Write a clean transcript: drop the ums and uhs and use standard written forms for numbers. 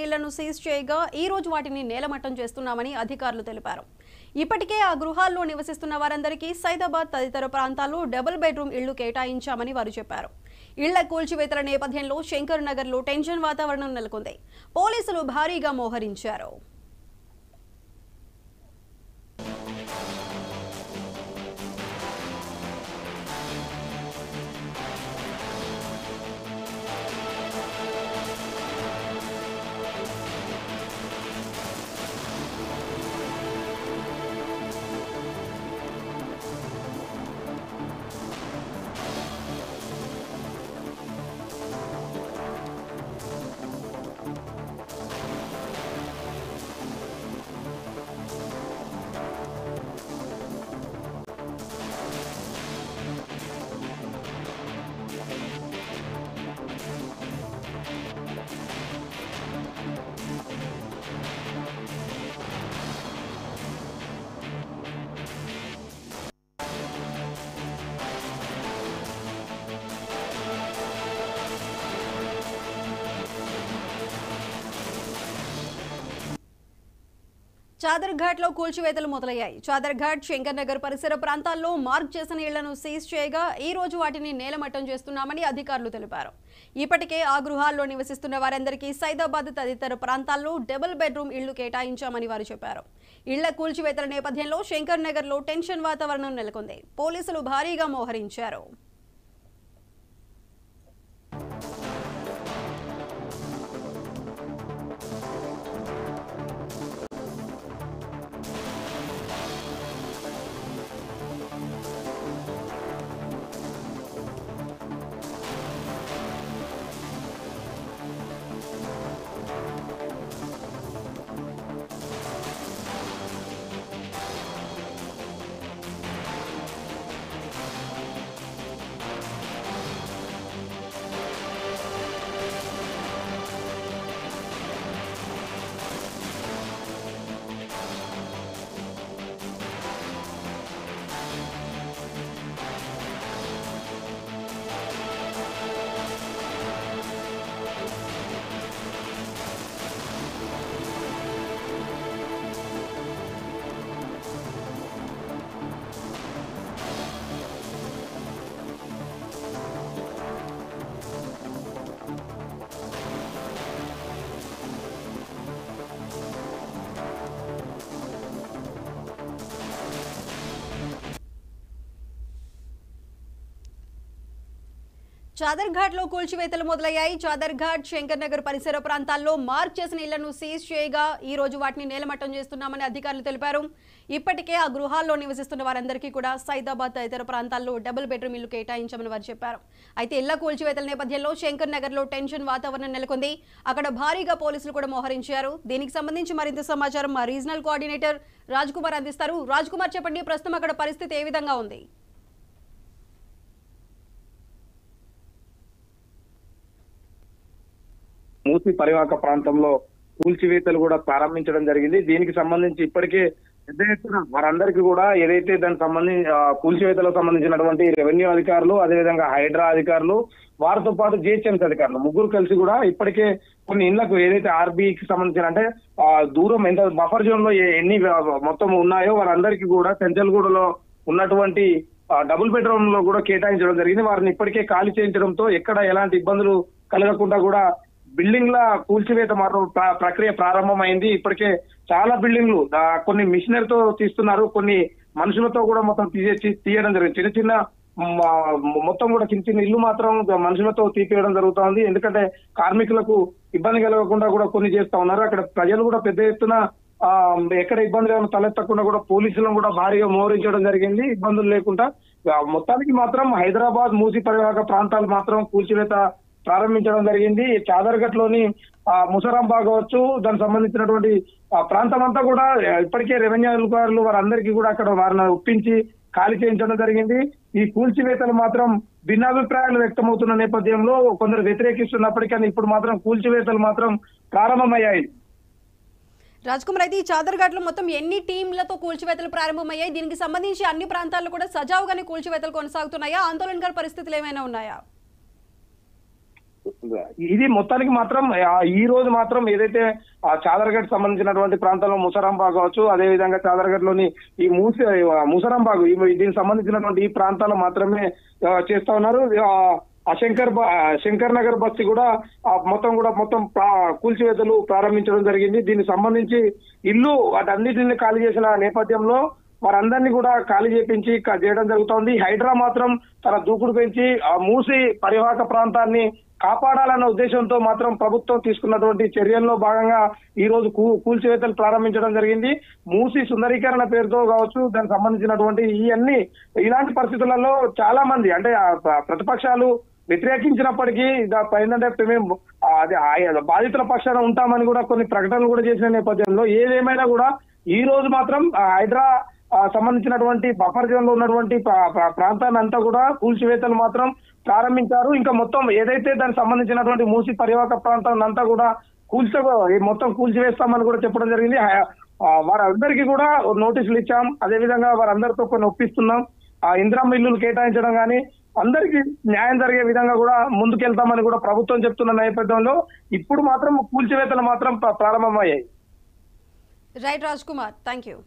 ఇళ్లను సీజ్ చేయగా ఈ రోజు వాటిని నేలమట్టం చేస్తున్నామని అధికారులు తెలిపారు. ఇప్పటికే ఆ గృహాల్లో నివసిస్తున్న వారందరికీ సైదాబాద్ తదితర ప్రాంతాల్లో డబుల్ బెడ్రూమ్ ఇళ్లు కేటాయించామని వారు చెప్పారు. ఇళ్ల కూల్చివేతల నేపథ్యంలో శంకర్ నగర్లో టెన్షన్ వాతావరణం నెలకొంది. పోలీసులు భారీగా మోహరించారు. చాదర్ఘాట్ లో కూల్చివేతలు మొదలయ్యాయి. చాదర్ఘాట్, శంకర్ నగర్ పరిసర ప్రాంతాల్లో మార్క్ చేసిన ఇళ్లను సీజ్ చేయగా ఈ రోజు వాటిని నేలమట్టం చేస్తున్నామని అధికారులు తెలిపారు. ఇప్పటికే ఆ గృహాల్లో నివసిస్తున్న వారందరికీ సైదాబాద్ తదితర ప్రాంతాల్లో డబుల్ బెడ్రూమ్ ఇళ్లు కేటాయించామని వారు చెప్పారు. ఇళ్ల కూల్చివేతల నేపథ్యంలో శంకర్ నగర్ లో టెన్షన్ వాతావరణం నెలకొంది. పోలీసులు భారీగా మోహరించారు. చాదర్ఘాట్ లో కూల్చివేతలు మొదలయ్యాయి. చాదర్ఘాట్, శంకర్ నగర్ పరిసర ప్రాంతాల్లో మార్క్ చేసిన ఇళ్లను సీజ్ చేయగా ఈ రోజు వాటిని నేలమట్టం చేస్తున్నామని అధికారులు తెలిపారు. ఇప్పటికే ఆ గృహాల్లో నివసిస్తున్న వారందరికీ కూడా సైదాబాద్ తదితర ప్రాంతాల్లో డబుల్ బెడ్రూమ్ ఇల్లు కేటాయించామని వారు చెప్పారు. అయితే ఇళ్ల కూల్చివేతల నేపథ్యంలో శంకర్ నగర్ లో టెన్షన్ వాతావరణం నెలకొంది. అక్కడ భారీగా పోలీసులు కూడా మోహరించారు. దీనికి సంబంధించి మరింత సమాచారం మా రీజనల్ కోఆర్డినేటర్ రాజ్ కుమార్ అందిస్తారు. రాజ్ కుమార్, చెప్పండి, ప్రస్తుతం అక్కడ పరిస్థితి ఏ విధంగా ఉంది? మూసి పరివాహక ప్రాంతంలో కూల్చివేతలు కూడా ప్రారంభించడం జరిగింది. దీనికి సంబంధించి ఇప్పటికే పెద్ద ఎత్తున వారందరికీ కూడా ఏదైతే దానికి సంబంధించి కూల్చివేతలకు సంబంధించినటువంటి రెవెన్యూ అధికారులు, అదేవిధంగా హైడ్రా అధికారులు, వారితో పాటు జిహెచ్ఎంసీ అధికారులు ముగ్గురు కలిసి కూడా ఇప్పటికే కొన్ని ఇళ్లకు ఏదైతే ఆర్బీకి సంబంధించిన అంటే దూరం ఎంత బఫర్ జోన్ లో ఎన్ని మొత్తం ఉన్నాయో వారందరికీ కూడా చెంచల్గూడలో ఉన్నటువంటి డబుల్ బెడ్రూమ్ లో కూడా కేటాయించడం జరిగింది. వారిని ఇప్పటికే ఖాళీ చేయించడంతో ఎక్కడ ఎలాంటి ఇబ్బందులు కలగకుండా కూడా బిల్డింగ్ ల కూల్చివేత ప్రక్రియ ప్రారంభమైంది. ఇప్పటికే చాలా బిల్డింగ్లు కొన్ని మిషనరీతో తీస్తున్నారు, కొన్ని మనుషులతో కూడా మొత్తం తీయడం జరిగింది. చిన్న చిన్న మొత్తం కూడా చిన్న చిన్న ఇల్లు మాత్రం మనుషులతో తీపియడం జరుగుతోంది. ఎందుకంటే కార్మికులకు ఇబ్బంది కలగకుండా కూడా కొన్ని చేస్తా ఉన్నారు. అక్కడ ప్రజలు కూడా పెద్ద ఎత్తున ఎక్కడ ఇబ్బందులు తలెత్తకుండా కూడా పోలీసులను కూడా భారీగా మోహరించడం జరిగింది, ఇబ్బందులు లేకుండా. మొత్తానికి మాత్రం హైదరాబాద్ మూసి పరివాహక ప్రాంతాలు మాత్రం కూల్చివేత ప్రారంభించడం జరిగింది. చాదర్ఘట్ లోని ముసరాంబాగ్ కావచ్చు, దానికి సంబంధించినటువంటి ప్రాంతం అంతా కూడా ఇప్పటికే రెవెన్యూ అధికారులు వారందరికీ కూడా అక్కడ వారిని ఒప్పించి ఖాళీ చేయించడం జరిగింది. ఈ కూల్చివేతలు మాత్రం భిన్నాభిప్రాయాలు వ్యక్తమవుతున్న నేపథ్యంలో కొందరు వ్యతిరేకిస్తున్నప్పటికీ ఇప్పుడు మాత్రం కూల్చివేతలు మాత్రం ప్రారంభమయ్యాయి. రాజ్ కుమార్, అయితే ఈ చాదర్ఘాట్ లో మొత్తం ఎన్ని టీంలతో కూల్చివేతలు ప్రారంభమయ్యాయి? దీనికి సంబంధించి అన్ని ప్రాంతాల్లో కూడా సజావుగానే కూల్చివేతలు కొనసాగుతున్నాయా? ఆందోళనకర పరిస్థితులు ఏమైనా ఉన్నాయా? ఇది మొత్తానికి మాత్రం ఈ రోజు మాత్రం ఏదైతే ఆ చాదర్గఢ్ సంబంధించినటువంటి ప్రాంతంలో ముసరాంబాగ్ కావచ్చు, అదే విధంగా చాదర్గఢ్ లోని ఈ ముసరాంబాగ్ దీనికి సంబంధించినటువంటి ఈ ప్రాంతాలు మాత్రమే చేస్తా ఉన్నారు. ఆ శంకర్ నగర్ బస్తి కూడా మొత్తం కూల్చివేతలు ప్రారంభించడం జరిగింది. దీనికి సంబంధించి ఇల్లు వాటన్నిటిని ఖాళీ చేసిన నేపథ్యంలో వారందరినీ కూడా ఖాళీ చేపించి చేయడం జరుగుతోంది. హైడ్రా మాత్రం తన దూకుడు పెంచి ఆ మూసి పరివాహక ప్రాంతాన్ని కాపాడాలన్న ఉద్దేశంతో మాత్రం ప్రభుత్వం తీసుకున్నటువంటి చర్యల్లో భాగంగా ఈ రోజు కూల్చివేతలు ప్రారంభించడం జరిగింది. మూసి సుందరీకరణ పేరుతో కావచ్చు, దానికి సంబంధించినటువంటి ఇలాంటి పరిస్థితులలో చాలా మంది అంటే ప్రతిపక్షాలు వ్యతిరేకించినప్పటికీ ఏంటంటే మేము బాధితుల పక్షాన ఉంటామని కూడా కొన్ని ప్రకటనలు కూడా చేసిన నేపథ్యంలో ఏదేమైనా కూడా ఈ రోజు మాత్రం హైడ్రా సంబంధించినటువంటి బఫర్ జోన్ లో ఉన్నటువంటి ప్రాంతాన్ని అంతా కూడా కూల్చివేతలు మాత్రం ప్రారంభించారు. ఇంకా మొత్తం ఏదైతే దానికి సంబంధించినటువంటి మూసి పరివాహక ప్రాంతాన్ని అంతా కూడా మొత్తం కూల్చివేస్తామని కూడా చెప్పడం జరిగింది. వారందరికీ కూడా నోటీసులు ఇచ్చాం. అదేవిధంగా వారందరితో కొన్ని ఒప్పిస్తున్నాం. ఆ ఇందిరమ్మ ఇల్లులు కేటాయించడం కానీ అందరికీ న్యాయం జరిగే విధంగా కూడా ముందుకెళ్తామని కూడా ప్రభుత్వం చెప్తున్న నేపథ్యంలో ఇప్పుడు మాత్రం కూల్చివేతలు మాత్రం ప్రారంభమయ్యాయి. Right Raj Kumar, thank you.